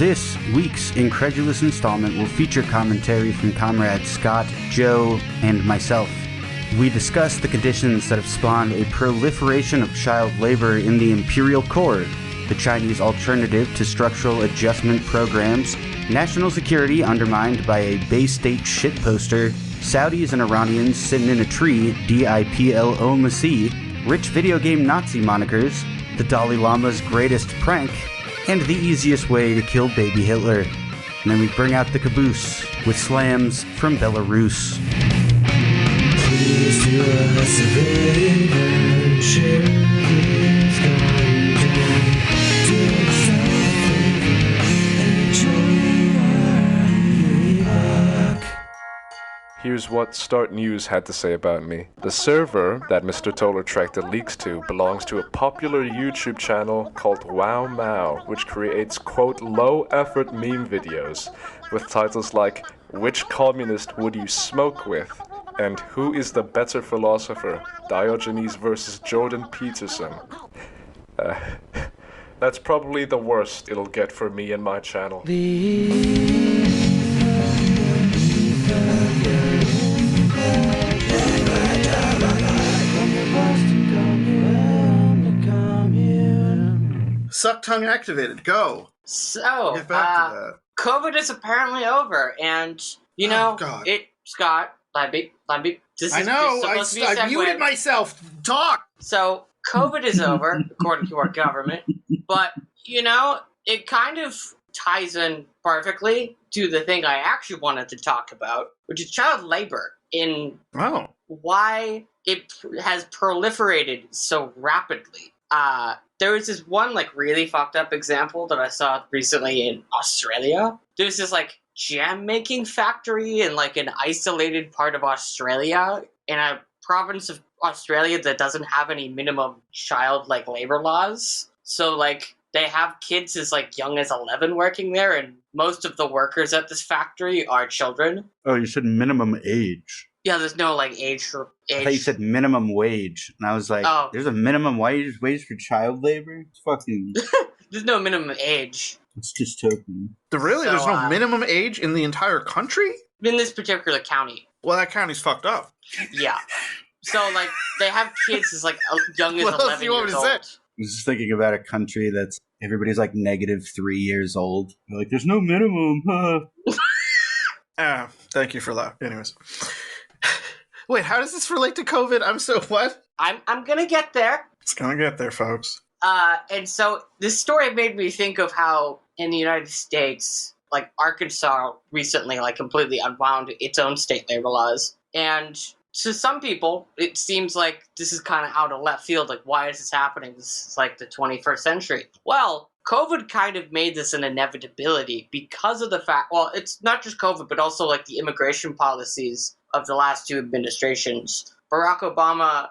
This week's incredulous installment will feature commentary from comrades Scott, Joe, and myself. We discuss the conditions that have spawned a proliferation of child labor in the imperial core, the Chinese alternative to structural adjustment programs, national security undermined by a Bay State shitposter, Saudis and Iranians sitting in a tree, DIPLOMAC, rich video game Nazi monikers, the Dalai Lama's greatest prank, and the easiest way to kill baby Hitler. And then we bring out the caboose with slams from Belarus. Please do us a big adventure. Please going down. Do something and join our back. Here's what Start News had to say about me. The server that Mr. Toller tracked the leaks to belongs to a popular YouTube channel called Wow Mao, which creates, quote, low-effort meme videos with titles like, Which Communist Would You Smoke With? And Who is the Better Philosopher? Diogenes versus Jordan Peterson. That's probably the worst it'll get for me and my channel. Suck tongue activated. Go. So, We'll get back to that. COVID is apparently over, and, you know, God. Scott, let me, this I is know. supposed to be a I segue. muted myself. Talk. So, COVID is over, according to our government, but, you know, it kind of ties in perfectly to the thing I actually wanted to talk about, which is child labor, in Oh. why it has proliferated so rapidly. There was this one, like, really fucked up example that I saw recently in Australia. There's this, like, jam-making factory in, like, an isolated part of Australia, in a province of Australia that doesn't have any minimum child, like, labor laws. So, like, they have kids as, like, young as 11 working there, and most of the workers at this factory are children. Oh, you said minimum age. Yeah, there's no, like, age for age. I thought you said minimum wage. And I was like, Oh. There's a minimum wage for child labor? It's fucking... There's no minimum age. It's dystopian. Really? So, There's no minimum age in the entire country? In this particular county. Well, that county's fucked up. Yeah. So, like, they have kids as, like, young as What else 11 do you want me years to say? old. I was just thinking about a country that's everybody's like -3 years old. They're like, there's no minimum. Thank you for that. Anyways. Wait, how does this relate to COVID? I'm so what? I'm gonna get there. It's gonna get there, folks. And so this story made me think of how in the United States, like, Arkansas recently, like, completely unwound its own state labor laws. And to some people, it seems like this is kind of out of left field. Like, why is this happening? This is like the 21st century. Well, COVID kind of made this an inevitability because of the fact, well, it's not just COVID, but also, like, the immigration policies of the last two administrations. Barack Obama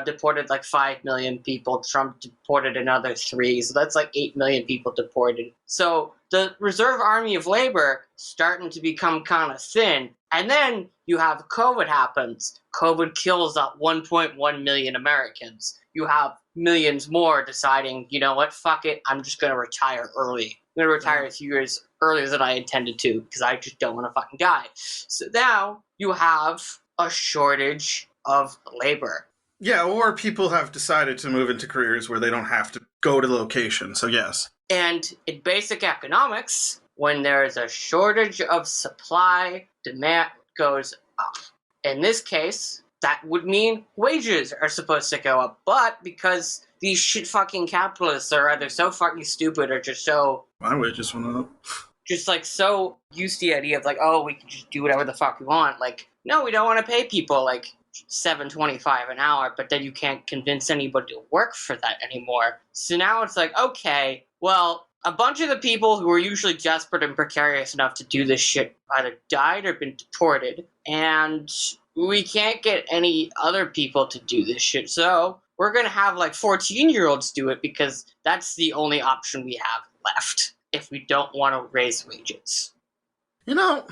deported, like, 5 million people. Trump deported another 3, so that's, like, 8 million people deported. So the reserve army of labor starting to become kind of thin. And then you have COVID happens. COVID kills 1.1 million Americans. You have millions more deciding, you know what, fuck it, I'm just going to retire early. I'm going to retire a few years earlier than I intended to because I just don't want to fucking die. So now you have a shortage of labor. Yeah, or people have decided to move into careers where they don't have to go to the location, so yes. And in basic economics, when there is a shortage of supply, demand goes up. In this case, that would mean wages are supposed to go up. But because these shit fucking capitalists are either so fucking stupid or just so... My wages went up. Just, like, so used to the idea of, like, oh, we can just do whatever the fuck we want. Like, no, we don't want to pay people, like, $7.25 an hour, but then you can't convince anybody to work for that anymore. So now it's like, okay, well, a bunch of the people who are usually desperate and precarious enough to do this shit either died or been deported, and we can't get any other people to do this shit, so we're gonna have, like, 14-year-olds do it because that's the only option we have left if we don't want to raise wages. You know,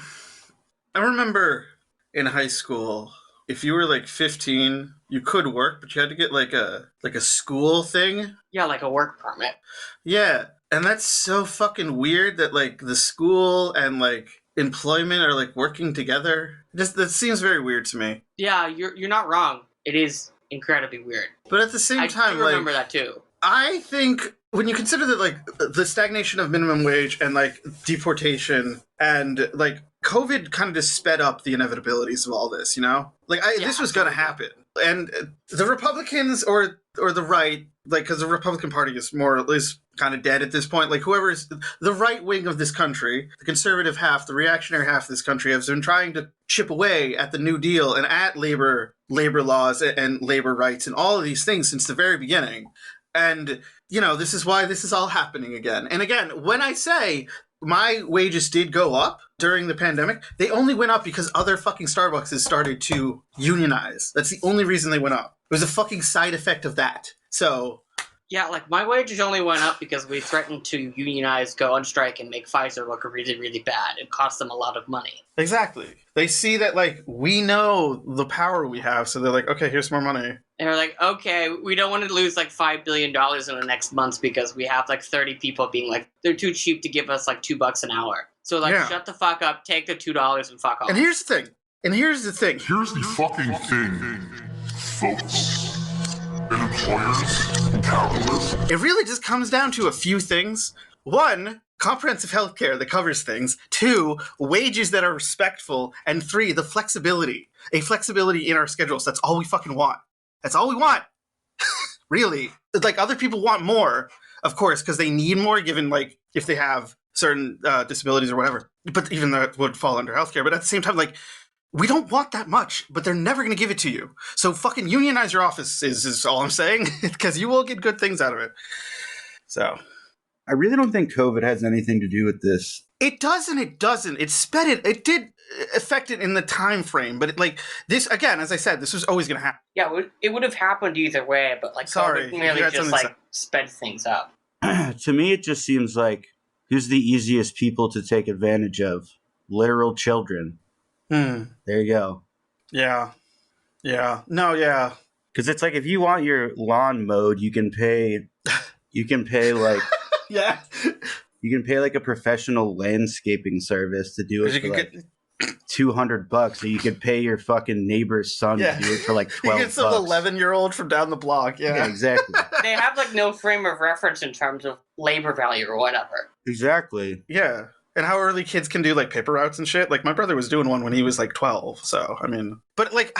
I remember in high school, if you were like 15, you could work, but you had to get like a school thing. Yeah, like a work permit. Yeah. And that's so fucking weird that like the school and like employment are like working together. Just that seems very weird to me. Yeah, you're not wrong. It is incredibly weird. But at the same I time, do like remember that too. I think when you consider that like the stagnation of minimum wage and like deportation and like COVID kind of just sped up the inevitabilities of all this, you know? Like this was going to happen. And the Republicans or the right, like cuz the Republican Party is more or less kind of dead at this point, like whoever is the right wing of this country, the conservative half, the reactionary half of this country has been trying to chip away at the New Deal and at labor laws and labor rights and all of these things since the very beginning. And, you know, this is why this is all happening again. And again, when I say my wages did go up during the pandemic, they only went up because other fucking Starbucks started to unionize. That's the only reason they went up. It was a fucking side effect of that. So... Yeah, like my wages only went up because we threatened to unionize, go on strike, and make Pfizer look really, really bad. It cost them a lot of money. Exactly. They see that, like, we know the power we have, so they're like, okay, here's more money. And they're like, okay, we don't want to lose, like, $5 billion in the next month because we have, like, 30 people being like, they're too cheap to give us, like, $2 an hour. So, like, shut the fuck up, take the $2 and fuck off. And here's the thing. Here's the fucking thing, folks. And employers and capitalists. It really just comes down to a few things. One, comprehensive health care that covers things. Two, wages that are respectful. And three, the flexibility. A flexibility in our schedules. That's all we fucking want. That's all we want. Really. Like, other people want more, of course, because they need more, given, like, if they have certain disabilities or whatever. But even that would fall under healthcare. But at the same time, like, we don't want that much, but they're never going to give it to you. So fucking unionize your office is all I'm saying, because you will get good things out of it. So. I really don't think COVID has anything to do with this. It does and it doesn't. It sped it. It did affect it in the time frame, but this, again, as I said, this was always going to happen. Yeah, it would have happened either way, but like Sorry, COVID merely just like sped things up. To me, it just seems like who's the easiest people to take advantage of? Literal children. There you go. Yeah. No, yeah. Because it's like if you want your lawn mowed, you can pay like yeah. You can pay like a professional landscaping service to do it for like $200, or you could pay your fucking neighbor's son to do it for like $12. You get some 11-year-old from down the block. Yeah, exactly. They have like no frame of reference in terms of labor value or whatever. Exactly. Yeah. And how early kids can do, like, paper routes and shit. Like, my brother was doing one when he was, like, 12. So, I mean... But, like,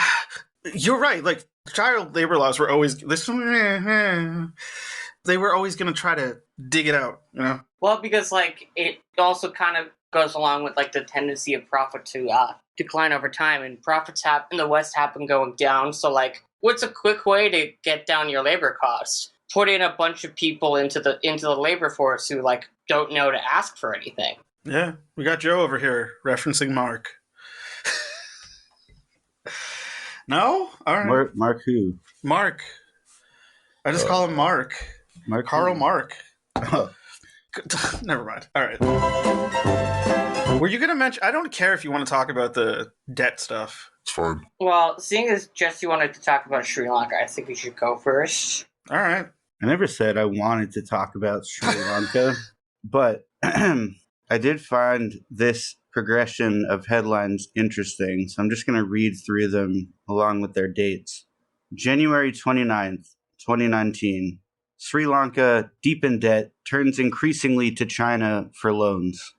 you're right. Like, child labor laws were always... They were always going to try to dig it out, you know? Well, because, like, it also kind of goes along with, like, the tendency of profit to decline over time. And profits in the West have been going down. So, like, what's a quick way to get down your labor costs? Put in a bunch of people into the labor force who, like, don't know to ask for anything. Yeah, we got Joe over here referencing Mark. No? All right. Mark who? Mark. I just call him Mark. Karl Mark. Oh. Never mind. All right. Were you going to mention... I don't care if you want to talk about the debt stuff. It's fine. Well, seeing as Jesse wanted to talk about Sri Lanka, I think we should go first. All right. I never said I wanted to talk about Sri Lanka, but... I did find this progression of headlines interesting, so I'm just going to read through them along with their dates. January 29th, 2019. Sri Lanka, deep in debt, turns increasingly to China for loans.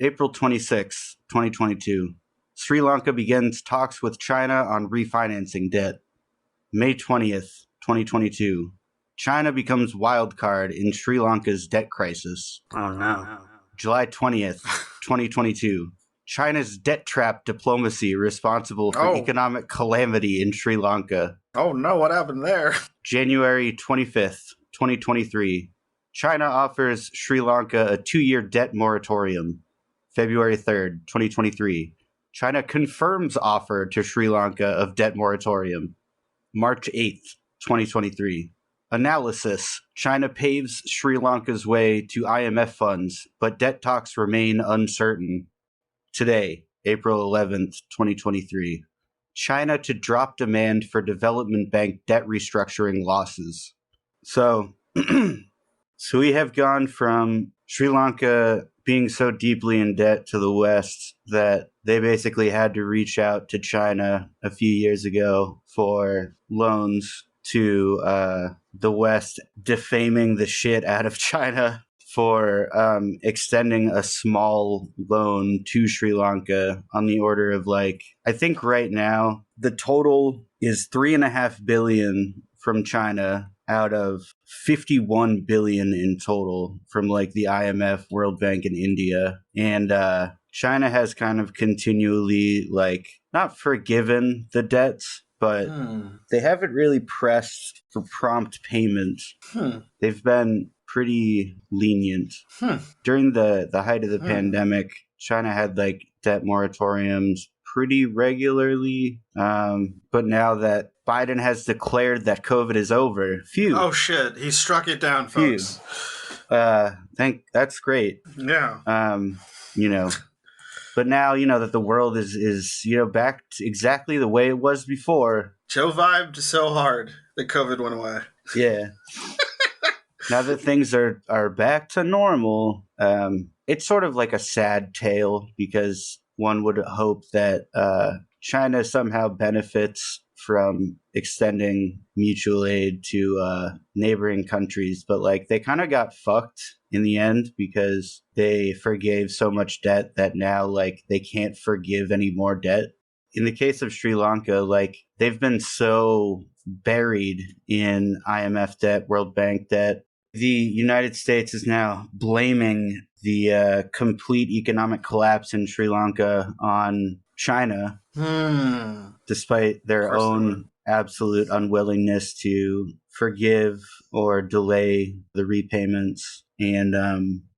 April 26th, 2022. Sri Lanka begins talks with China on refinancing debt. May 20th, 2022. China becomes wildcard in Sri Lanka's debt crisis. Oh, no. July 20th, 2022. China's debt trap diplomacy responsible for economic calamity in Sri Lanka. Oh no, what happened there? January 25th, 2023. China offers Sri Lanka a 2-year debt moratorium. February 3rd, 2023. China confirms offer to Sri Lanka of debt moratorium. March 8th, 2023. Analysis. China paves Sri Lanka's way to IMF funds, but debt talks remain uncertain. Today, April 11th, 2023. China to drop demand for development bank debt restructuring losses. So, So we have gone from Sri Lanka being so deeply in debt to the West that they basically had to reach out to China a few years ago for loans, to the West defaming the shit out of China for extending a small loan to Sri Lanka on the order of, like, I think right now the total is $3.5 billion from China out of 51 billion in total from, like, the IMF, World Bank, and India. And China has kind of continually, like, not forgiven the debts, but they haven't really pressed for prompt payment. They've been pretty lenient. During the height of the pandemic, China had, like, debt moratoriums pretty regularly. But now that Biden has declared that COVID is over, phew. Oh shit, he struck it down, folks. That's great. Yeah. You know, but now, that the world is back to exactly the way it was before. Joe vibed so hard that COVID went away. Yeah. Now that things are back to normal, it's sort of like a sad tale, because one would hope that China somehow benefits from extending mutual aid to neighboring countries, but, like, they kind of got fucked in the end because they forgave so much debt that now, like, they can't forgive any more debt. In the case of Sri Lanka, like, they've been so buried in IMF debt, World Bank debt. The United States is now blaming the complete economic collapse in Sri Lanka on China, despite their own absolute unwillingness to forgive or delay the repayments, and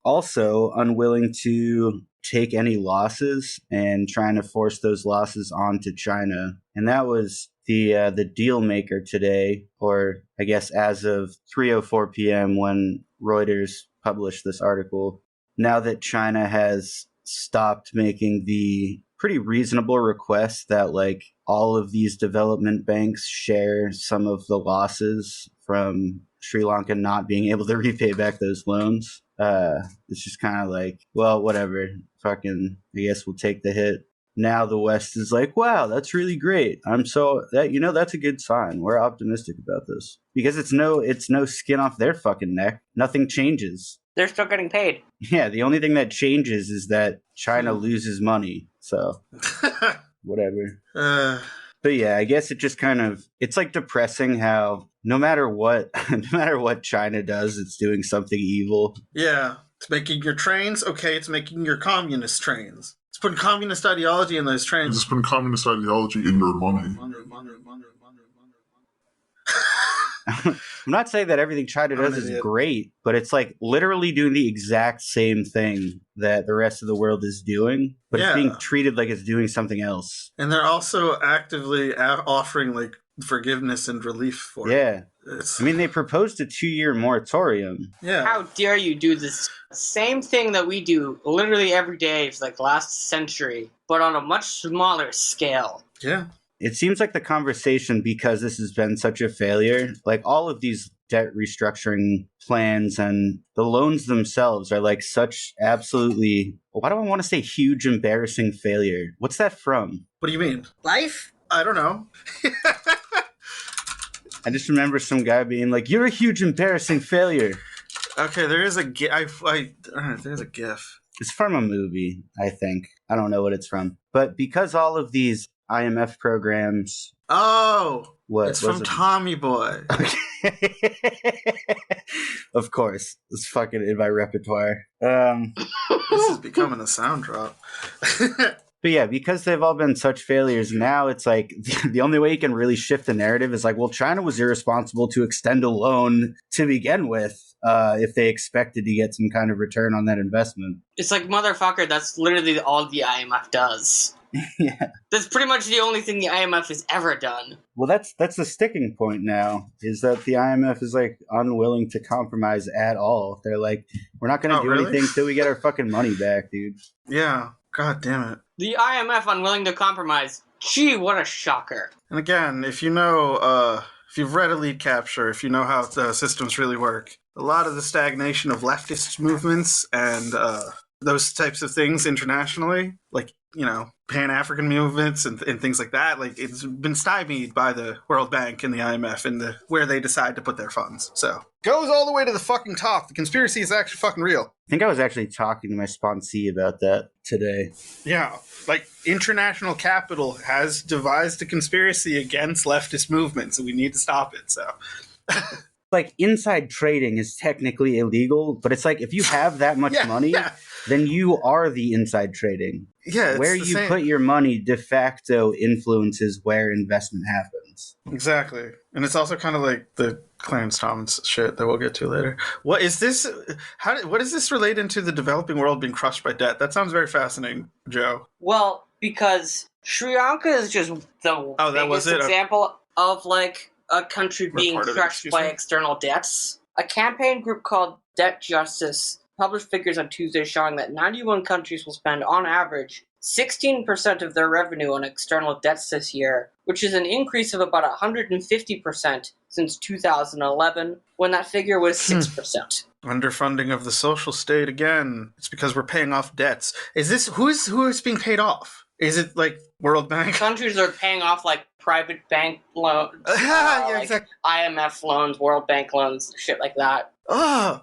also unwilling to take any losses and trying to force those losses onto China. And that was the deal maker today, or I guess as of 3:04 p.m. when Reuters published this article. Now that China has stopped making the pretty reasonable request that, like, all of these development banks share some of the losses from Sri Lanka not being able to repay back those loans, it's just kind of like, well, whatever, fucking, I guess we'll take the hit. Now the West is like, wow, that's really great. That's a good sign. We're optimistic about this because it's no skin off their fucking neck. Nothing changes. They're still getting paid. Yeah, the only thing that changes is that China loses money. So whatever. But yeah, I guess it just kind of, it's like depressing how no matter what China does, it's doing something evil. Yeah, it's making your trains. Okay, it's making your communist trains. It's putting communist ideology in those trains. It's putting communist ideology in your money. I'm not saying that everything China does is great, but it's like literally doing the exact same thing that the rest of the world is doing, but it's being treated like it's doing something else. And they're also actively offering, like, forgiveness and relief for it. Yeah. I mean, they proposed a 2-year moratorium. Yeah. How dare you do this same thing that we do literally every day for, like, last century, but on a much smaller scale. Yeah. It seems like the conversation, because this has been such a failure, like all of these debt restructuring plans and the loans themselves are like such absolutely, why do I want to say huge, embarrassing failure? What's that from? What do you mean? Life? I don't know. I just remember some guy being like, you're a huge, embarrassing failure. Okay, there is a GIF. There's a GIF. It's from a movie, I think. I don't know what it's from. But because all of these IMF programs... Oh! It's from Tommy Boy. Okay. Of course. It's fucking in my repertoire. This is becoming a sound drop. But yeah, because they've all been such failures, now it's like the only way you can really shift the narrative is like, well, China was irresponsible to extend a loan to begin with if they expected to get some kind of return on that investment. It's like, motherfucker, that's literally all the IMF does. Yeah. That's pretty much the only thing the IMF has ever done. Well, that's the sticking point now, is that the IMF is like unwilling to compromise at all. They're like, we're not going to do anything till we get our fucking money back, dude. Yeah. God damn it. The IMF unwilling to compromise. Gee, what a shocker. And again, if you know, if you've read Elite Capture, if you know how the systems really work, a lot of the stagnation of leftist movements and those types of things internationally, like, Pan-African movements and things like that, like, it's been stymied by the World Bank and the IMF and where they decide to put their funds. So, goes all the way to the fucking top. The conspiracy is actually fucking real. I think I was actually talking to my sponsee about that today. Yeah, like, international capital has devised a conspiracy against leftist movements, and we need to stop it, so... Like, inside trading is technically illegal, but it's like, if you have that much money, then you are the inside trading. Yeah, it's where the you same. put your money de facto influences where investment happens. Exactly. And it's also kind of like the Clarence Thomas shit that we'll get to later. What is this? What does this relate into the developing world being crushed by debt? That sounds very fascinating, Joe. Well, because Sri Lanka is just the biggest example of, like, a country being crushed by external debts. A campaign group called Debt Justice published figures on Tuesday showing that 91 countries will spend, on average, 16% of their revenue on external debts this year, which is an increase of about 150% since 2011, when that figure was 6%. Underfunding of the social state again. It's because we're paying off debts. Is this who is being paid off? Is it like World Bank? Countries are paying off like private bank loans, exactly. IMF loans, World Bank loans, shit like that. Oh,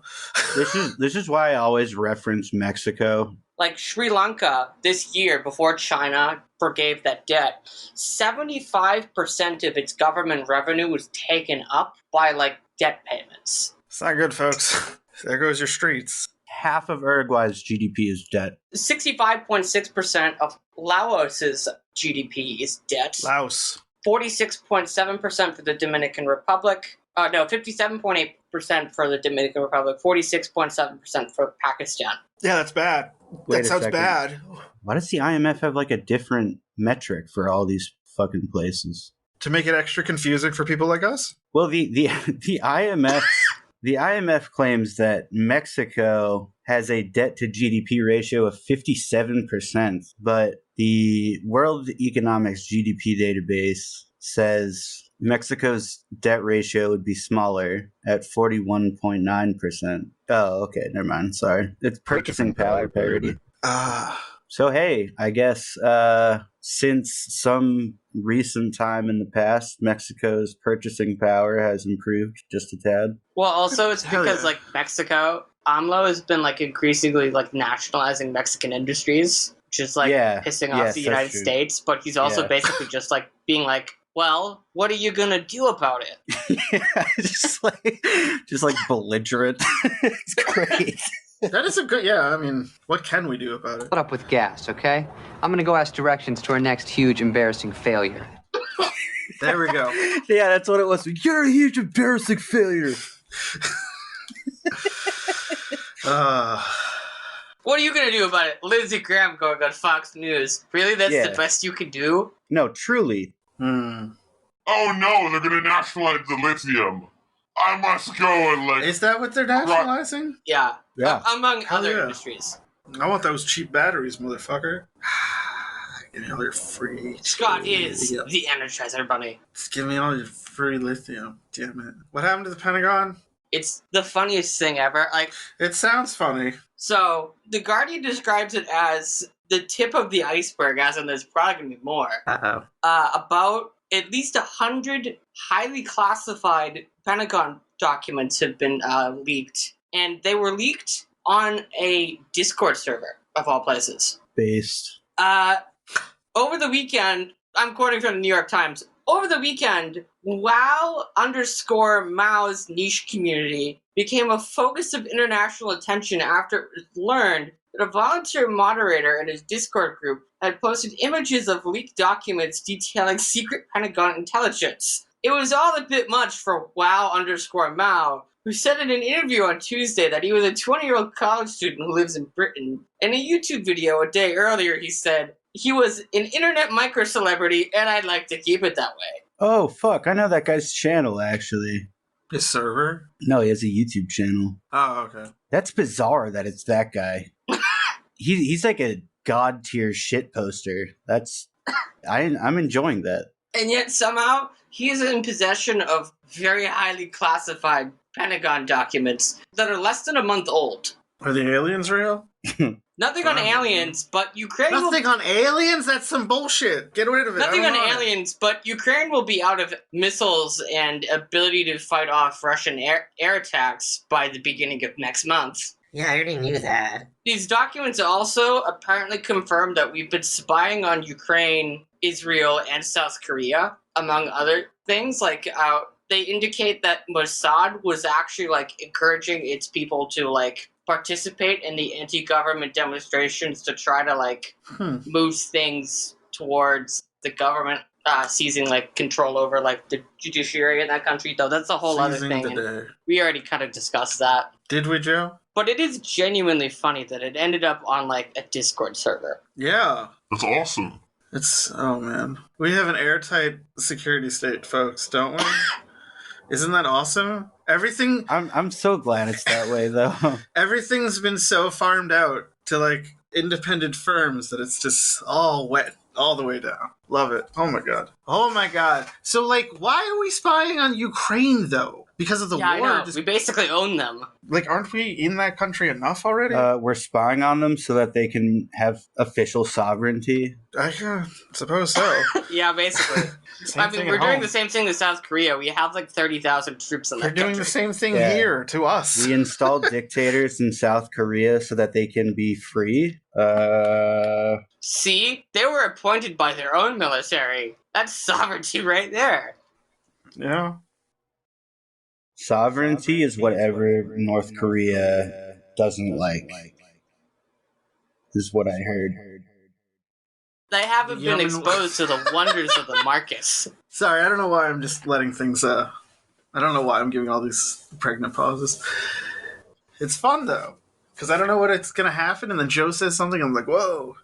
this is why I always reference Mexico. Like Sri Lanka this year, before China forgave that debt, 75% of its government revenue was taken up by like debt payments. It's not good, folks. There goes your streets. Half of Uruguay's GDP is debt. 65.6% of Laos's GDP is debt. Laos. 46.7% for the Dominican Republic. 57.8% for the Dominican Republic. 46.7% for Pakistan. Yeah, that's bad. That sounds bad. Why does the IMF have like a different metric for all these fucking places? To make it extra confusing for people like us? Well, the IMF the IMF claims that Mexico has a debt to GDP ratio of 57%, but the World Economics GDP database says Mexico's debt ratio would be smaller at 41.9%. Oh, okay, never mind. Sorry. It's purchasing power parity. So, hey, I guess since some recent time in the past, Mexico's purchasing power has improved just a tad. Well, also it's because, like, Mexico, AMLO has been, like, increasingly, like, nationalizing Mexican industries, which is, like, pissing off the United States, but he's also basically just, like, being like, well, what are you gonna do about it? just like belligerent. It's great. That is a good, I mean, what can we do about it? Put up with gas, okay? I'm gonna go ask directions to our next huge, embarrassing failure. There we go. Yeah, that's what it was. You're a huge, embarrassing failure. What are you gonna do about it? Lindsey Graham going on Fox News. Really? That's the best you can do? No, truly. Oh no, they're gonna nationalize the lithium. I must go and like... Is that what they're nationalizing? Yeah. Among other industries. I want those cheap batteries, motherfucker. Give me all your free... Scott is the Energizer Bunny. Just give me all your free lithium. Damn it. What happened to the Pentagon? It's the funniest thing ever. Like, it sounds funny. So, The Guardian describes it as the tip of the iceberg, as in there's probably going to be more. About at least 100 highly classified Pentagon documents have been leaked. And they were leaked on a Discord server, of all places. Based. Over the weekend, I'm quoting from the New York Times, over the weekend, Wow_Mao's niche community became a focus of international attention after it was learned that a volunteer moderator in his Discord group had posted images of leaked documents detailing secret Pentagon intelligence. It was all a bit much for Wow_Mao, who said in an interview on Tuesday that he was a 20-year-old college student who lives in Britain. In a YouTube video a day earlier, he said, he was an internet micro-celebrity, and I'd like to keep it that way. Oh, fuck. I know that guy's channel, actually. His server? No, he has a YouTube channel. Oh, okay. That's bizarre that it's that guy. He's like a god-tier shit poster. I'm enjoying that. And yet, somehow, he is in possession of very highly classified Pentagon documents that are less than a month old. Are the aliens real? Nothing on aliens, but Ukraine Nothing on aliens? That's some bullshit. Get rid of it. Nothing I on don't want it. aliens, but Ukraine will be out of missiles and ability to fight off Russian air attacks by the beginning of next month. Yeah, I already knew that. These documents also apparently confirm that we've been spying on Ukraine, Israel, and South Korea, among other things. Like, they indicate that Mossad was actually, like, encouraging its people to, like, participate in the anti-government demonstrations to try to, like, move things towards the government seizing, like, control over, like, the judiciary in that country. Though that's a whole other Seizing thing. the And day. we already kind of discussed that. Did we, Joe? But it is genuinely funny that it ended up on, like, a Discord server. Yeah. That's awesome. It's, oh man. We have an airtight security state, folks, don't we? Isn't that awesome? Everything, I'm so glad it's that way, though. everything's been so farmed out to, like, independent firms that it's just all wet all the way down. Love it. Oh my god. Oh my god. So, like, why are we spying on Ukraine, though? Because of the Yeah, war? I know. We basically own them. Like, aren't we in that country enough already? We're spying on them so that they can have official sovereignty. I suppose so. Yeah, basically. Same I mean, thing we're at doing home. the same thing with South Korea. We have like 30,000 troops in They're that doing country. the same thing Yeah. here to us. We installed dictators in South Korea so that they can be free. See? They were appointed by their own military. That's sovereignty right there. Yeah. Sovereignty is whatever North Korea doesn't like, is what I heard. They haven't been Yemen- exposed to the wonders of the Marcus. Sorry, I don't know why I'm just letting things, I don't know why I'm giving all these pregnant pauses. It's fun, though, because I don't know what it's going to happen, and then Joe says something, I'm like, whoa,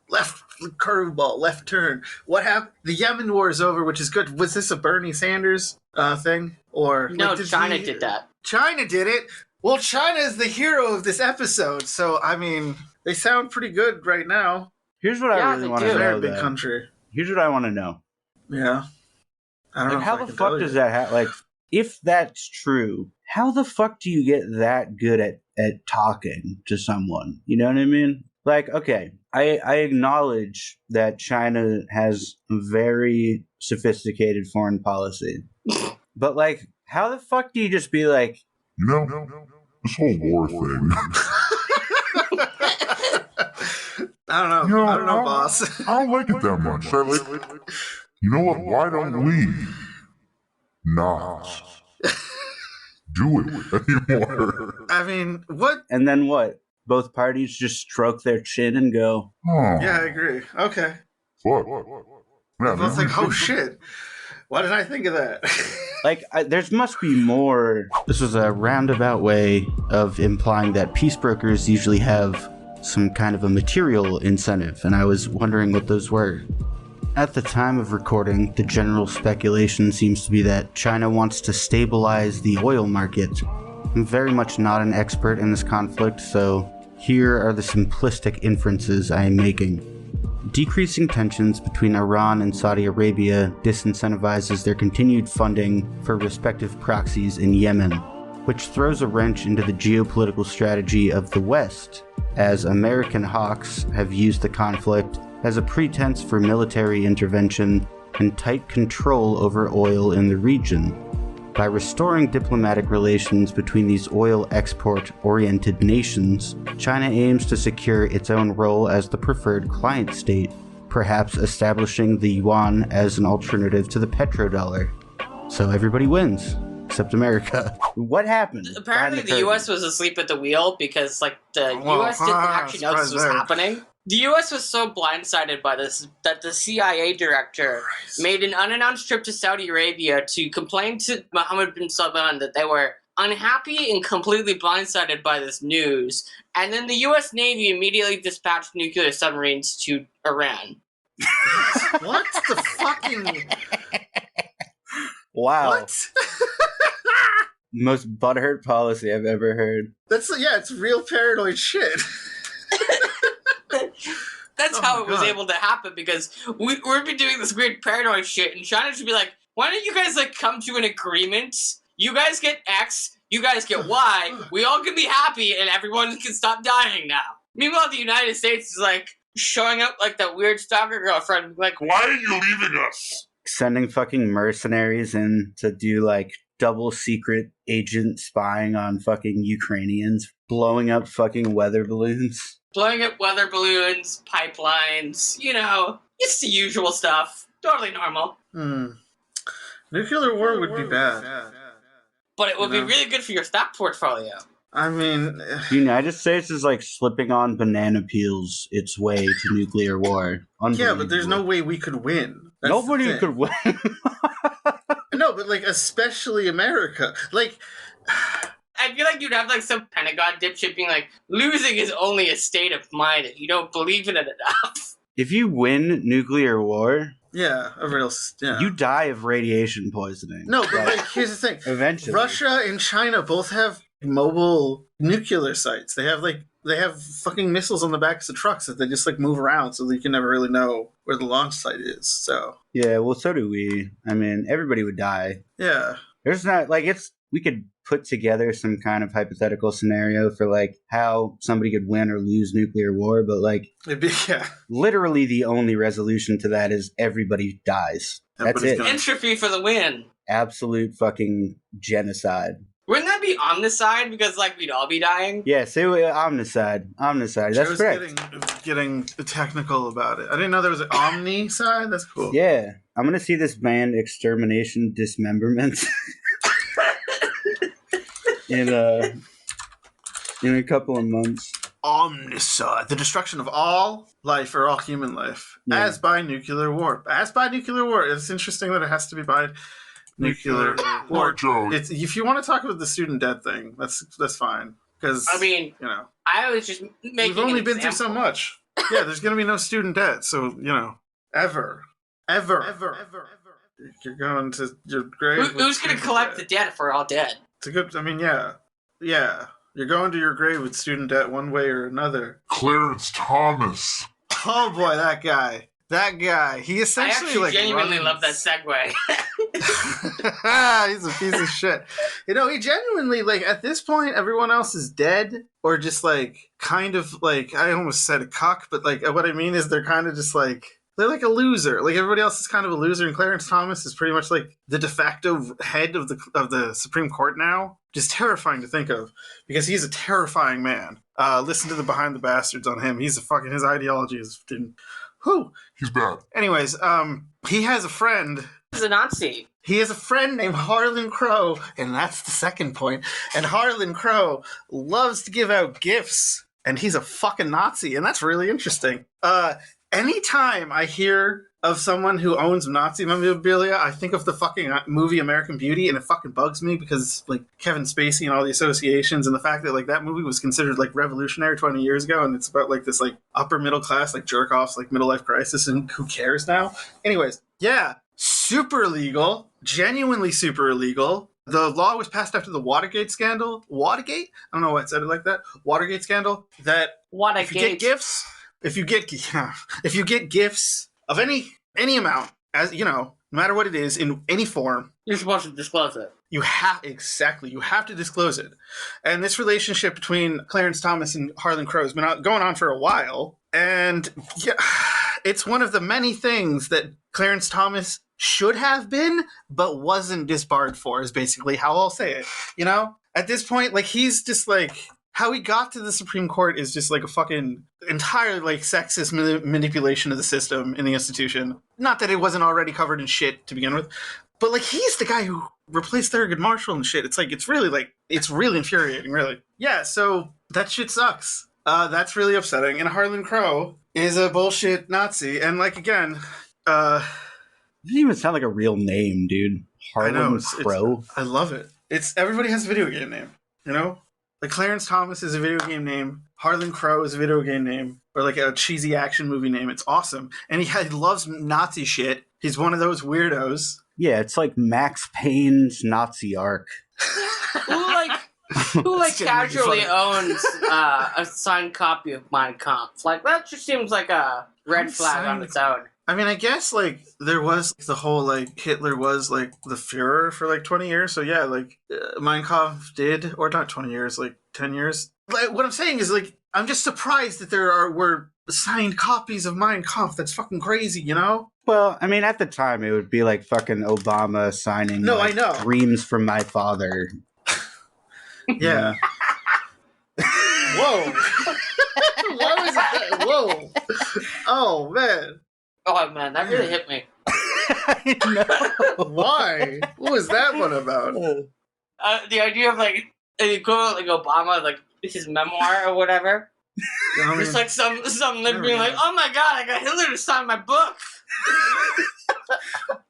left curveball, left turn. What happened? The Yemen war is over, which is good. Was this a Bernie Sanders thing? Or No, like, China did that. China did it? Well, China is the hero of this episode, so, I mean, they sound pretty good right now. Here's what Yeah, I really they want do. to They're know, a big though. country. Here's what I want to know. Yeah. I don't know. Like, if how I the can fuck tell does you. that happen? Like, if that's true, how the fuck do you get that good at talking to someone? You know what I mean? Like, okay, I acknowledge that China has very sophisticated foreign policy. But, like, how the fuck do you just be like, You know, this whole war thing. I don't know, boss. I don't like it that much. I like, you know what? Why don't we not do it anymore? I mean, what? and then what? Both parties just stroke their chin and go, Oh, Yeah, I agree. Okay. What? Yeah, I was like, oh shit. Why did I think of that? like, there must be more. This was a roundabout way of implying that peace brokers usually have some kind of a material incentive, and I was wondering what those were. At the time of recording, the general speculation seems to be that China wants to stabilize the oil market. I'm very much not an expert in this conflict, so here are the simplistic inferences I am making. Decreasing tensions between Iran and Saudi Arabia disincentivizes their continued funding for respective proxies in Yemen, which throws a wrench into the geopolitical strategy of the West, as American hawks have used the conflict as a pretense for military intervention and tight control over oil in the region. By restoring diplomatic relations between these oil export-oriented nations, China aims to secure its own role as the preferred client state, perhaps establishing the yuan as an alternative to the petrodollar. So everybody wins, except America. What happened? Apparently, behind the U.S. was asleep at the wheel because, like, the Well, U.S. didn't actually know this was surprise there. happening. The U.S. was so blindsided by this that the CIA director made an unannounced trip to Saudi Arabia to complain to Mohammed bin Salman that they were unhappy and completely blindsided by this news. And then the U.S. Navy immediately dispatched nuclear submarines to Iran. What the fucking... Wow. What? Most butthurt policy I've ever heard. It's real paranoid shit. That's Oh how my it was God. able to happen, because we've been doing this weird paranoid shit, and China should be like, why don't you guys, like, come to an agreement? you guys get X, you guys get Y, we all can be happy, and everyone can stop dying now. Meanwhile, the United States is like showing up like that weird stalker girlfriend, like, Why are you leaving us? Sending fucking mercenaries in to do like double secret agent spying on fucking Ukrainians, blowing up fucking weather balloons. blowing up weather balloons, pipelines, it's the usual stuff. Totally normal. Nuclear war would be bad. But it would be really good for your stock portfolio. I mean, The United States is like slipping on banana peels its way to nuclear war. yeah, but there's no way we could win. That's Nobody the thing. could win. No, but like especially America. Like, I feel like you'd have like some Pentagon dipshit being like, losing is only a state of mind if you don't believe in it enough. If you win nuclear war, yeah, you die of radiation poisoning. No, but like here's the thing. Eventually. Russia and China both have mobile nuclear sites. They have fucking missiles on the backs of trucks that they just like move around so that you can never really know where the launch site is. So Yeah, well, so do we. I mean, everybody would die. yeah. There's not, like, we could put together some kind of hypothetical scenario for, like, how somebody could win or lose nuclear war, but, like, It'd be, yeah. literally the only resolution to that is everybody dies. That's Everybody's it. gonna- Entropy for the win. Absolute fucking genocide. Wouldn't that be omnicide because like we'd all be dying? Yeah, say omnicide. Omnicide. That's Joe's correct. getting technical about it. I didn't know there was an omni side. That's cool. Yeah. I'm going to see this band Extermination, Dismemberment in a couple of months. Omnicide, the destruction of all life or all human life, Yeah. as by nuclear war. It's interesting that it has to be by nuclear war. Joe. It's if you want to talk about the student debt thing, that's fine. Because I mean, I was just making we've only an been through so example. much. Yeah, there's gonna be no student debt, so ever. You're going to your grave. Who's going to collect the debt if we're all dead? It's a good. I mean, yeah. You're going to your grave with student debt one way or another. Clarence Thomas. Oh boy, that guy. He I essentially actually like genuinely runs- love that segue. He's a piece of shit. He genuinely, like, at this point, everyone else is dead, or just, like, kind of, like, I almost said a cuck, but, like, what I mean is they're kind of just, like, they're like a loser. Like, everybody else is kind of a loser, and Clarence Thomas is pretty much, like, the de facto head of the Supreme Court now. Just terrifying to think of, because he's a terrifying man. Listen to the Behind the Bastards on him. His ideology is... He's bad. Anyways, he has a friend... He's a Nazi. He has a friend named Harlan Crow, and that's the second point. And Harlan Crow loves to give out gifts, and he's a fucking Nazi, and that's really interesting. Anytime I hear of someone who owns Nazi memorabilia, I think of the fucking movie American Beauty, and it fucking bugs me because it's like Kevin Spacey and all the associations, and the fact that like that movie was considered like revolutionary 20 years ago, and it's about like this like upper middle class like jerk offs like middle life crisis, and who cares now? Anyways, yeah, super illegal, genuinely super illegal. The law was passed after the Watergate scandal. Watergate? I don't know why it said it like that. Watergate scandal. That What a if you get gifts, if you get gifts of any amount, as no matter what it is, in any form, You're supposed to disclose it. you have to disclose it. And this relationship between Clarence Thomas and Harlan Crow has been going on for a while, and yeah, it's one of the many things that Clarence Thomas should have been, but wasn't disbarred for, is basically how I'll say it. At this point, like, he's just like, how he got to the Supreme Court is just like a fucking entirely like sexist manipulation of the system in the institution. Not that it wasn't already covered in shit to begin with, but like, he's the guy who replaced Thurgood Marshall and shit. It's like, it's really infuriating, really. Yeah, so that shit sucks. That's really upsetting. And Harlan Crow is a bullshit Nazi. And like, again, It doesn't even sound like a real name, dude. Harlan Crow. I love it. Everybody has a video game name, Like, Clarence Thomas is a video game name. Harlan Crow is a video game name. Or like a cheesy action movie name. It's awesome. And he loves Nazi shit. He's one of those weirdos. Yeah, it's like Max Payne's Nazi arc. Who It's genuinely casually funny. owns a signed copy of Mein Kampf? Like, that just seems like a red flag on its own. I mean, I guess like there was the whole like Hitler was like the Führer for like 20 years. So yeah, like Mein Kampf did, or not 20 years, like 10 years. Like what I'm saying is like I'm just surprised that were signed copies of Mein Kampf. That's fucking crazy, you know? Well, I mean, at the time, it would be like fucking Obama signing No, like, I know. Dreams from My Father. Yeah. Whoa. What was that? Whoa. Oh man. Oh man, that really hit me. I know. Why? What was that one about? The idea of like an equivalent like Obama, like his memoir or whatever. I mean, Just like some lib being like, oh my god, I got Hitler to sign my book.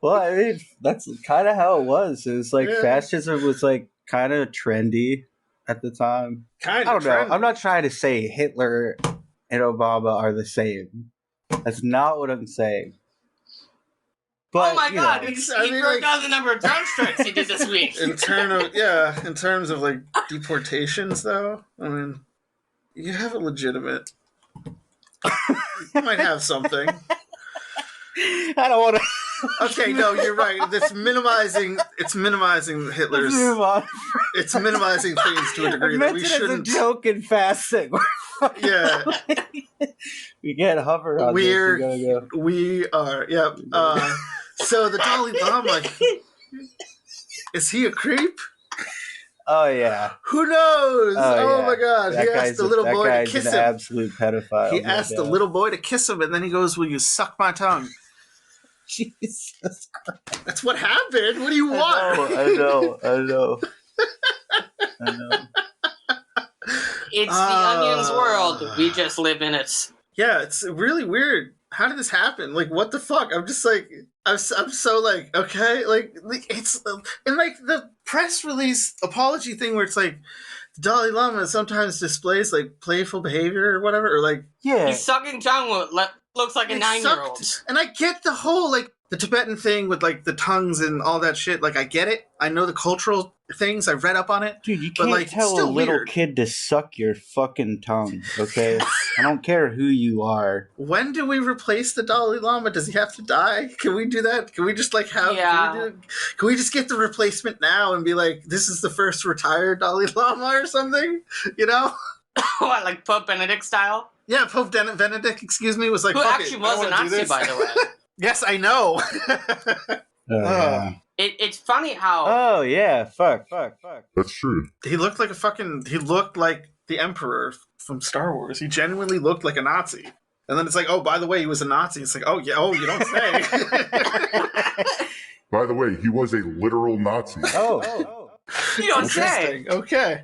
Well, I mean, that's kind of how it was. It was like Yeah. fascism was like kind of trendy at the time. kind I of don't know. I'm not trying to say Hitler and Obama are the same. That's not what I'm saying. But, oh my you god, know, he broke down the number of drone strikes he did this week. in terms of like deportations though, I mean, you have a legitimate you might have something. I don't want to. Okay, no, you're right. It's minimizing Hitler's. Move on. It's minimizing things to a I degree that meant we it as a shouldn't. joke in passing. Yeah, We can't hover on We're- this. We gotta go. we are. Yep. So the Dalai Lama, is he a creep? Oh yeah. Who knows? Oh, yeah. my god! That He asked the little boy to kiss an him. absolute pedophile. He no asked the doubt. little boy to kiss him, and then he goes, "Will you suck my tongue?" Jesus. That's what happened. What do you want? I know. It's the Onion's world. We just live in it. Yeah, it's really weird. How did this happen? Like, what the fuck? I'm just like, I'm so like, okay, like it's and like the press release apology thing where it's like the Dalai Lama sometimes displays like playful behavior or whatever, or like Yeah. He's sucking tongue looks like a like, 9-year-old. sucked. And I get the whole like the Tibetan thing with like the tongues and all that shit. Like, I get it. I know the cultural things. I've read up on it. Dude, you But, can't like, it's tell a still little weird. kid to suck your fucking tongue, okay? I don't care who you are. When do we replace the Dalai Lama? Does he have to die? Can we do that? Can we just like have? Yeah. Can we just get the replacement now and be like, this is the first retired Dalai Lama or something? You know? What, like Pope Benedict style? Yeah, Pope Benedict, excuse me, was like, Who fuck actually it, I was a wanna do Nazi, this. by the way. Yes, I know. Yeah. It's funny how Oh, yeah. Fuck. That's true. He looked like he looked like the Emperor from Star Wars. He genuinely looked like a Nazi. And then it's like, oh, by the way, he was a Nazi. It's like, oh, yeah, oh, you don't say. By the way, he was a literal Nazi. Oh. you don't say. Interesting. Okay.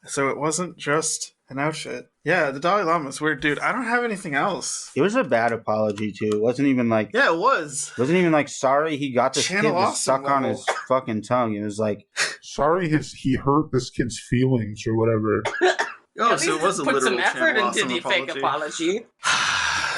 So it wasn't just an outfit. Yeah, the Dalai Lama is weird, dude. I don't have anything else. It was a bad apology, too. It wasn't even like... Yeah, it was. Wasn't even like sorry he got this Channel kid to Awesome suck on level. his fucking tongue. It was like, Sorry, he hurt this kid's feelings or whatever. Oh, At so it least was a put literal some effort Channel into Awesome the fake apology.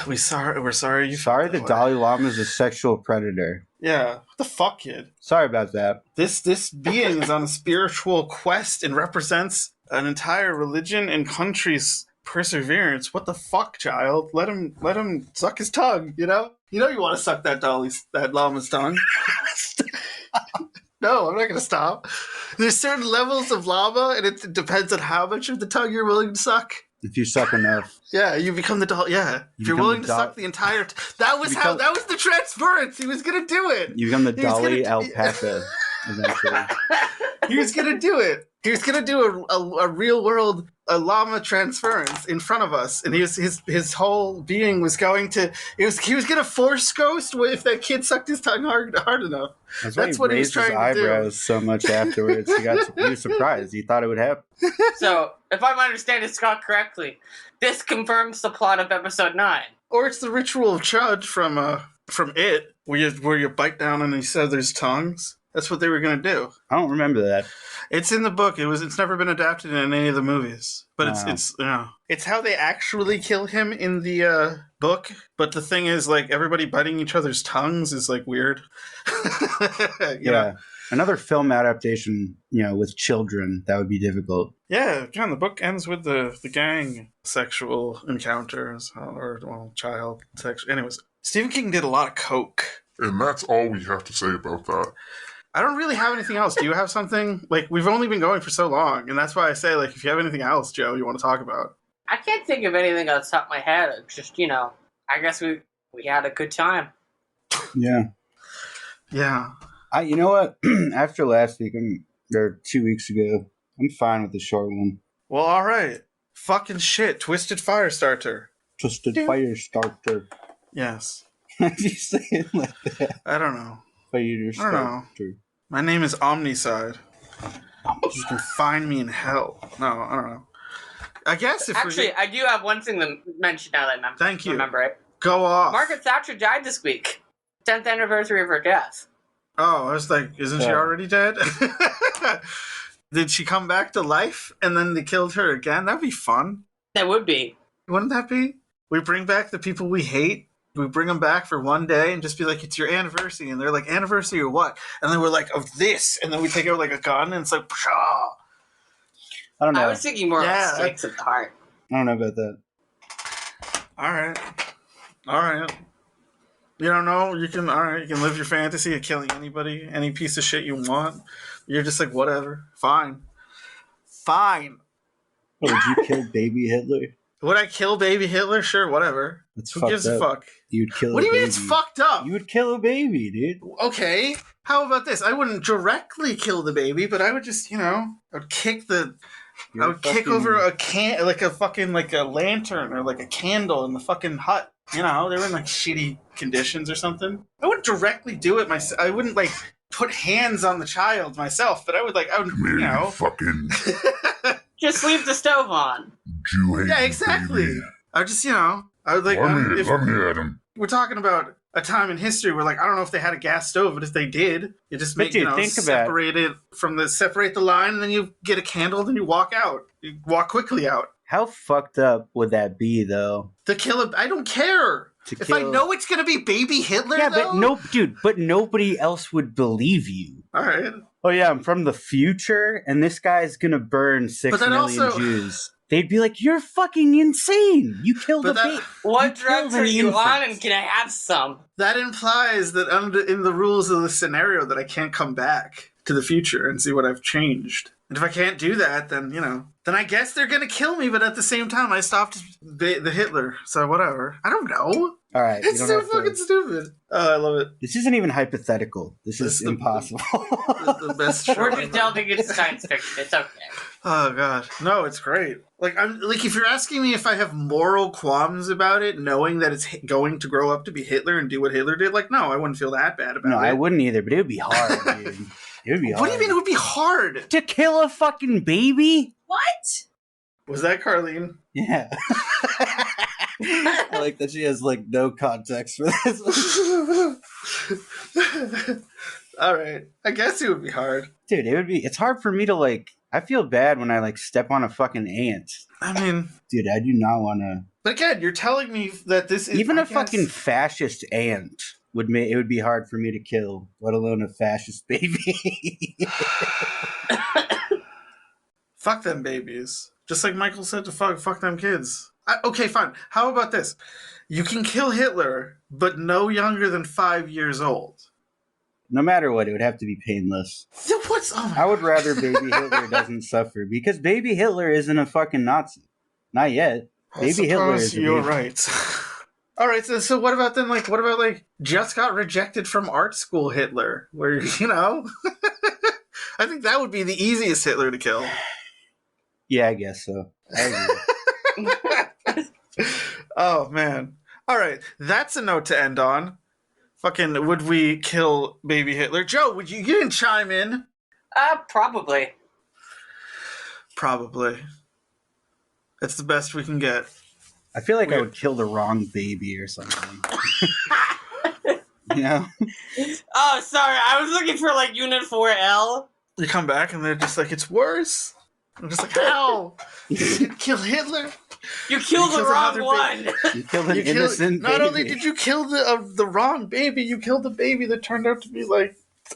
We're sorry. You sorry felt the that way. Dalai Lama is a sexual predator. Yeah. What the fuck, kid? Sorry about that. This being is on a spiritual quest and represents an entire religion and country's perseverance. What the fuck, child? Let him suck his tongue, you know? You know you want to suck that Lama's tongue. No, I'm not gonna stop. There's certain levels of Lama, and it depends on how much of the tongue you're willing to suck. If you suck enough. Yeah, you become the Dalai. Yeah, if you're become willing the to suck the entire. That was become- that was the transference. He was gonna do it. You become the He was Dolly gonna- alpaca eventually. He was gonna do it. He was gonna do a real world llama transference in front of us, and his whole being was going to. He was gonna force ghost if that kid sucked his tongue hard enough. That's why That's he what he was raised his trying to do. eyebrows so much afterwards. He was surprised. He thought it would happen. So, if I'm understanding Scott correctly, this confirms the plot of episode 9. Or it's the ritual of Chudge from It, where you bite down and he said there's tongues. That's what they were gonna do. I don't remember that. It's in the book. It's never been adapted in any of the movies. But Wow. it's how they actually kill him in the book. But the thing is, like, everybody biting each other's tongues is like weird. You know? Another film adaptation, with children, that would be difficult. Yeah, John. The book ends with the gang sexual encounters or child sex. Anyways, Stephen King did a lot of coke. And that's all we have to say about that. I don't really have anything else. Do you have something? Like, we've only been going for so long, and that's why I say, like, if you have anything else, Joe, you want to talk about. I can't think of anything off the top of my head. It's just, I guess we had a good time. Yeah. Yeah. You know what? After last week, or 2 weeks ago, I'm fine with the short one. Well, all right. Fucking shit. Twisted Firestarter. Twisted Firestarter. Yes. Why do you say it like that? I don't know. Firestarter. My name is Omnicide. You can find me in hell. No, I don't know. I guess if Actually, I do have one thing to mention now that I remember. Thank you. Remember it. Go off. Margaret Thatcher died this week. 10th anniversary of her death. Oh, I was like, isn't she already dead? Did she come back to life and then they killed her again? That'd be fun. That would be. Wouldn't that be? We bring back the people we hate. We bring them back for one day and just be like, it's your anniversary. And they're like, anniversary or what? And then we're like, of this. And then we take out like a gun and it's like, pshaw. I don't know. I was thinking more of stakes at the heart. I don't know about that. All right. You don't know? You can live your fantasy of killing anybody, any piece of shit you want. You're just like, whatever. Fine. Would you kill baby Hitler? Would I kill baby Hitler? Sure, whatever. That's Who gives a fuck? You'd kill What do a you mean baby. it's fucked up? You would kill a baby, dude. Okay. How about this? I wouldn't directly kill the baby, but I would just, I'd kick kick over a a lantern or like a candle in the fucking hut. They were in like shitty conditions or something. I wouldn't directly do it myself. I wouldn't like put hands on the child myself, but I would. You fucking Just leave the stove on. Jew hate. Yeah, exactly. Baby. I would just, I would like. Let me at him. We're talking about a time in history where, like, I don't know if they had a gas stove, but if they did, you just make, separate the line, and then you get a candle, then you walk out. You walk quickly out. How fucked up would that be, though? I don't care. If I know it's going to be baby Hitler, but nobody else would believe you. All right. Oh, yeah, I'm from the future, and this guy's going to burn 6 million Jews. They'd be like, you're fucking insane. You killed a baby. What drugs are you on, and can I have some? That implies that in the rules of the scenario that I can't come back to the future and see what I've changed. And if I can't do that, then, then I guess they're going to kill me, but at the same time, I stopped the Hitler, so whatever. I don't know. All right. It's so fucking stupid. Oh, I love it. This isn't even hypothetical. This is impossible. The best show. We're just delving into science fiction. It's okay. Oh, God. No, it's great. If you're asking me if I have moral qualms about it, knowing that it's going to grow up to be Hitler and do what Hitler did, no, I wouldn't feel that bad about it. No, I wouldn't either, but it would be hard, dude. It would be hard. What do you mean it would be hard? To kill a fucking baby? What? Was that Carlene? Yeah. I like that she has, no context for this. All right. I guess it would be hard. Dude, it's hard for me to, I feel bad when I, step on a fucking ant. I mean... Dude, I do not want to... But again, you're telling me that this is... Even fucking fascist ant it would be hard for me to kill, let alone a fascist baby. Fuck them babies. Just like Michael said to fuck them kids. Okay, fine. How about this? You can kill Hitler, but no younger than 5 years old. No matter what, it would have to be painless. I would rather baby Hitler doesn't suffer, because baby Hitler isn't a fucking Nazi. Not yet. Baby Hitler is a you're baby. right. All right, so what about then, just got rejected from art school Hitler, where, I think that would be the easiest Hitler to kill. Yeah, I guess so. I agree. Oh, man. All right, that's a note to end on. Fucking, would we kill baby Hitler? Joe, you didn't chime in. Probably. Probably. That's the best we can get. I feel like I would kill the wrong baby or something. Oh, sorry. I was looking for, Unit 4L. You come back and they're just like, it's worse. I'm just like, how? You didn't kill Hitler? You killed the wrong one. You killed an innocent baby. Not only did you kill the wrong baby, you killed the baby that turned out to be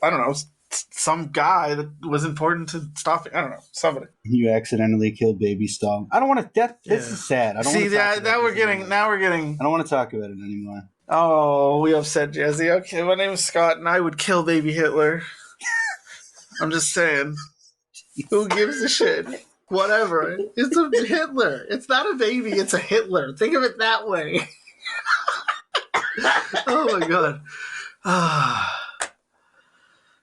I don't know, some guy that was important to stop it. I don't know, somebody. You accidentally killed baby Stalin. I don't want to. This is sad. I don't. See that we're getting. Now we're getting. I don't want to talk about it anymore. Oh, we upset Jesse. Okay, my name is Scott, and I would kill baby Hitler. I'm just saying. Who gives a shit? Whatever. It's a Hitler. It's not a baby, it's a Hitler. Think of it that way. Oh my god.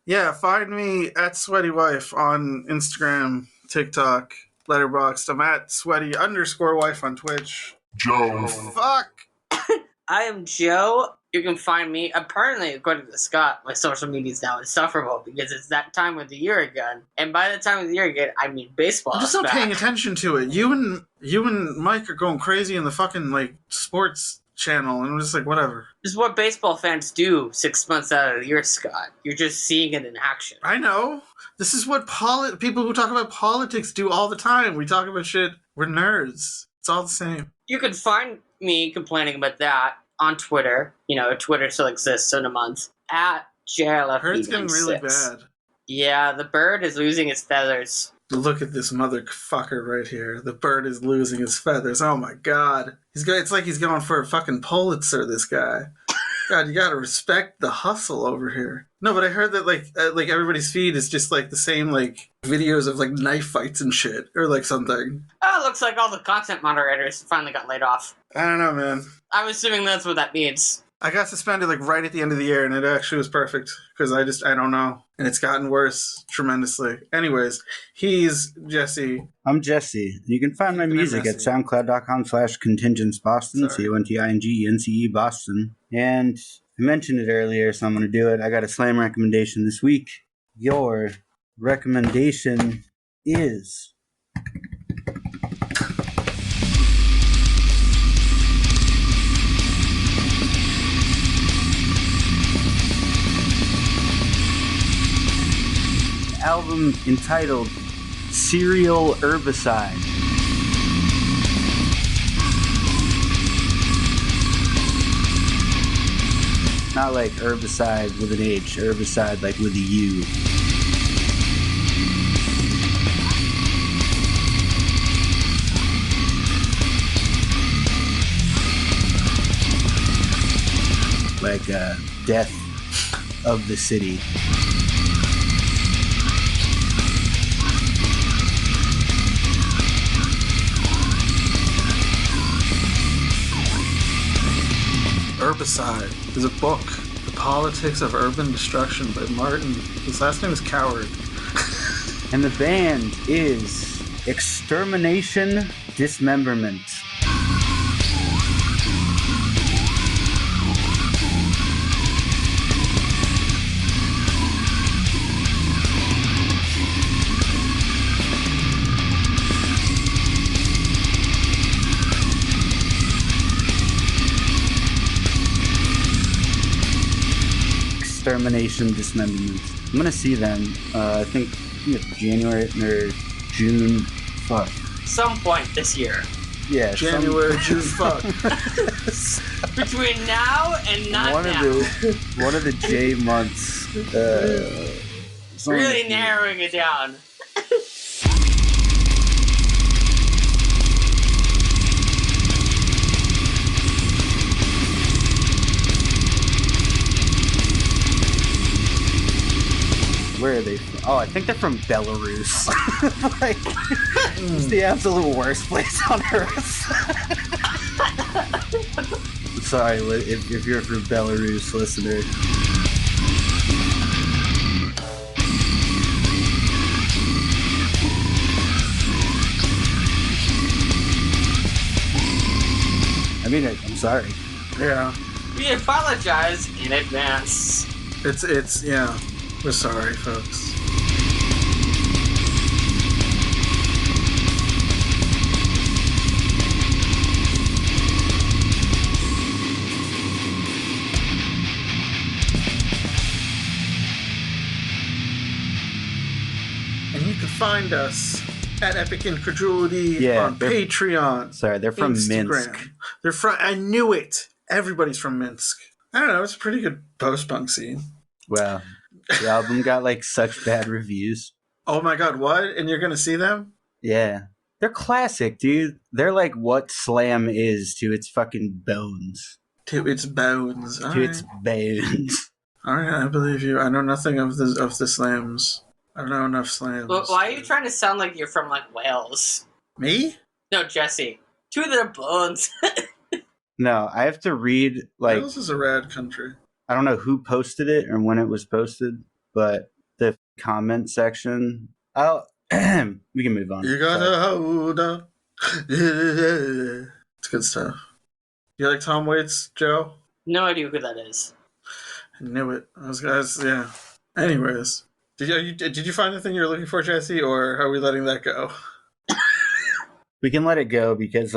Yeah, find me at Sweaty Wife on Instagram, TikTok, Letterboxd. I'm at Sweaty_wife on Twitch. Joe. Fuck! I am Joe. You can find me, apparently, according to Scott, my social media is now insufferable because it's that time of the year again. And by the time of the year again, I mean baseball. I'm just not paying attention to it. You and Mike are going crazy in the fucking, like, sports channel, and I'm just like, whatever. This is what baseball fans do 6 months out of the year, Scott. You're just seeing it in action. I know. This is what people who talk about politics do all the time. We talk about shit. We're nerds. It's all the same. You can find me complaining about that on Twitter. You know, Twitter still exists in a month. At JLFB96. I heard it's getting really bad. Yeah, the bird is losing its feathers. Look at this motherfucker right here. The bird is losing his feathers. Oh my god. It's like he's going for a fucking Pulitzer, this guy. God, you gotta respect the hustle over here. No, but I heard that like everybody's feed is just like the same like videos of like knife fights and shit or like something. Oh, it looks like all the content moderators finally got laid off. I don't know, man. I'm assuming that's what that means. I got suspended like right at the end of the year, and it actually was perfect because I don't know, and it's gotten worse tremendously. Anyways, he's Jesse. I'm Jesse. You can find my music at soundcloud.com/contingenceboston, CONTINGENCE Boston. And I mentioned it earlier, so I'm going to do it. I got a slam recommendation this week. Your recommendation is... album entitled Serial Urbicide. Not like herbicide with an H, herbicide like with a U. Like death of the city. Urbicide is a book, The Politics of Urban Destruction by Martin. His last name is Coward. And the band is Extermination, Dismemberment. Extermination, Dismemberment. I'm gonna see them. I think January or June. Fuck. Some point this year. Yeah, January, June. Fuck. Between now and not one now. One of the J months. Really narrowing it down. Where are they from? Oh, I think they're from Belarus. Like, it's the absolute worst place on earth. Sorry if you're from Belarus, listener. I mean, I'm sorry. Yeah. We apologize in advance. It's yeah. We're sorry, folks. And you can find us at Epic Incredulity on Patreon. Sorry, they're from Instagram. Minsk. They're from. I knew it. Everybody's from Minsk. I don't know. It's a pretty good post-punk scene. Well, the album got like such bad reviews. Oh my god, what? And you're gonna see them? Yeah. They're classic, dude. They're like what slam is to its fucking bones. To its bones. All to right. its bones. All right, I believe you. I know nothing of the slams. I don't know enough slams. But why are you trying to sound like you're from like Wales? Me? No, Jesse. To their bones. No, I have to read, like, Wales is a rad country. I don't know who posted it or when it was posted, but the comment section. Oh, we can move on. You Sorry. gotta hold on. It's good stuff. You like Tom Waits, Joe? No idea who that is. I knew it. Those guys, yeah. Anyways, did you find the thing you were looking for, Jesse, or are we letting that go? We can let it go because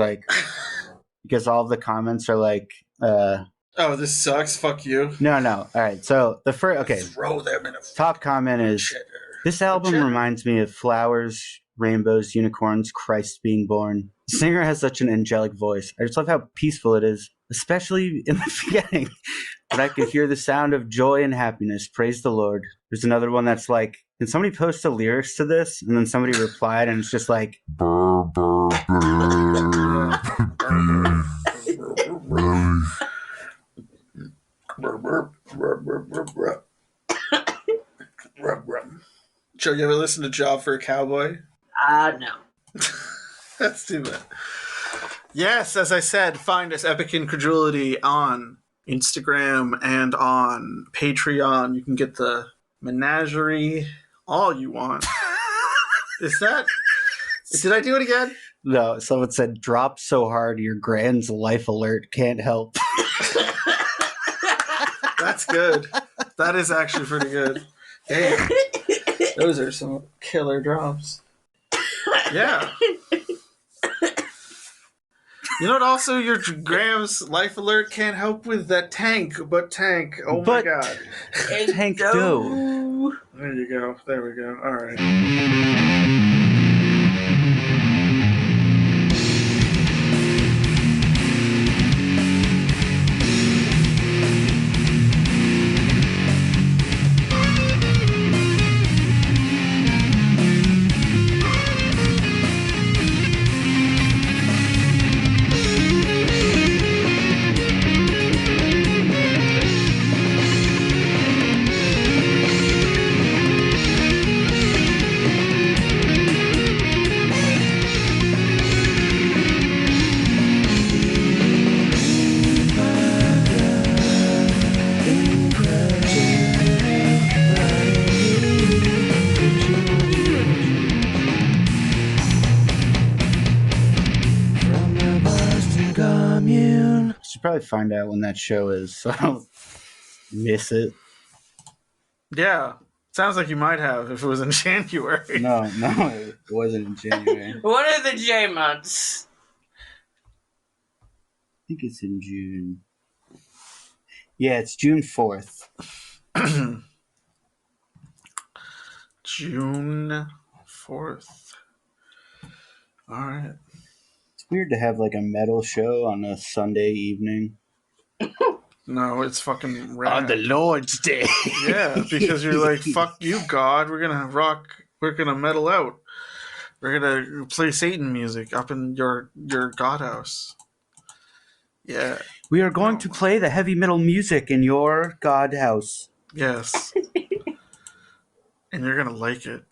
all the comments are like, Oh, this sucks. Fuck you. no. All right. So the first, okay. Throw them in a Top comment is, cheddar. this album Cheddar. reminds me of flowers, rainbows, unicorns, Christ being born. The singer has such an angelic voice. I just love how peaceful it is, especially in the beginning. But I could hear the sound of joy and happiness. Praise the Lord. There's another one that's like, can somebody post the lyrics to this? And then somebody replied, and it's just like, Brr, brr, brr. Joe, you ever listen to Job for a Cowboy? No. That's too bad. Yes, as I said, find us Epic Incredulity on Instagram and on Patreon. You can get the menagerie, all you want. Is that... Did I do it again? no, someone said, drop so hard your grand's life alert can't help. That's good. That is actually pretty good. Damn. Those are some killer drops. Yeah. You know what also your Graham's life alert can't help with? That tank. Oh But- my god. Tank dough. There you go. There we go. Alright. Should probably find out when that show is, so I don't miss it. Yeah. Sounds like you might have if it was in January. No, it wasn't in January. What are the J months? I think it's in June. Yeah, it's June 4th. June 4th. Alright. It's weird to have like a metal show on a Sunday evening. No, it's fucking rad. On the Lord's Day. Yeah, because you're like, fuck you, God. We're gonna rock. We're gonna metal out. We're gonna play Satan music up in your God house. Yeah. We are going to play the heavy metal music in your God house. Yes. And you're gonna like it.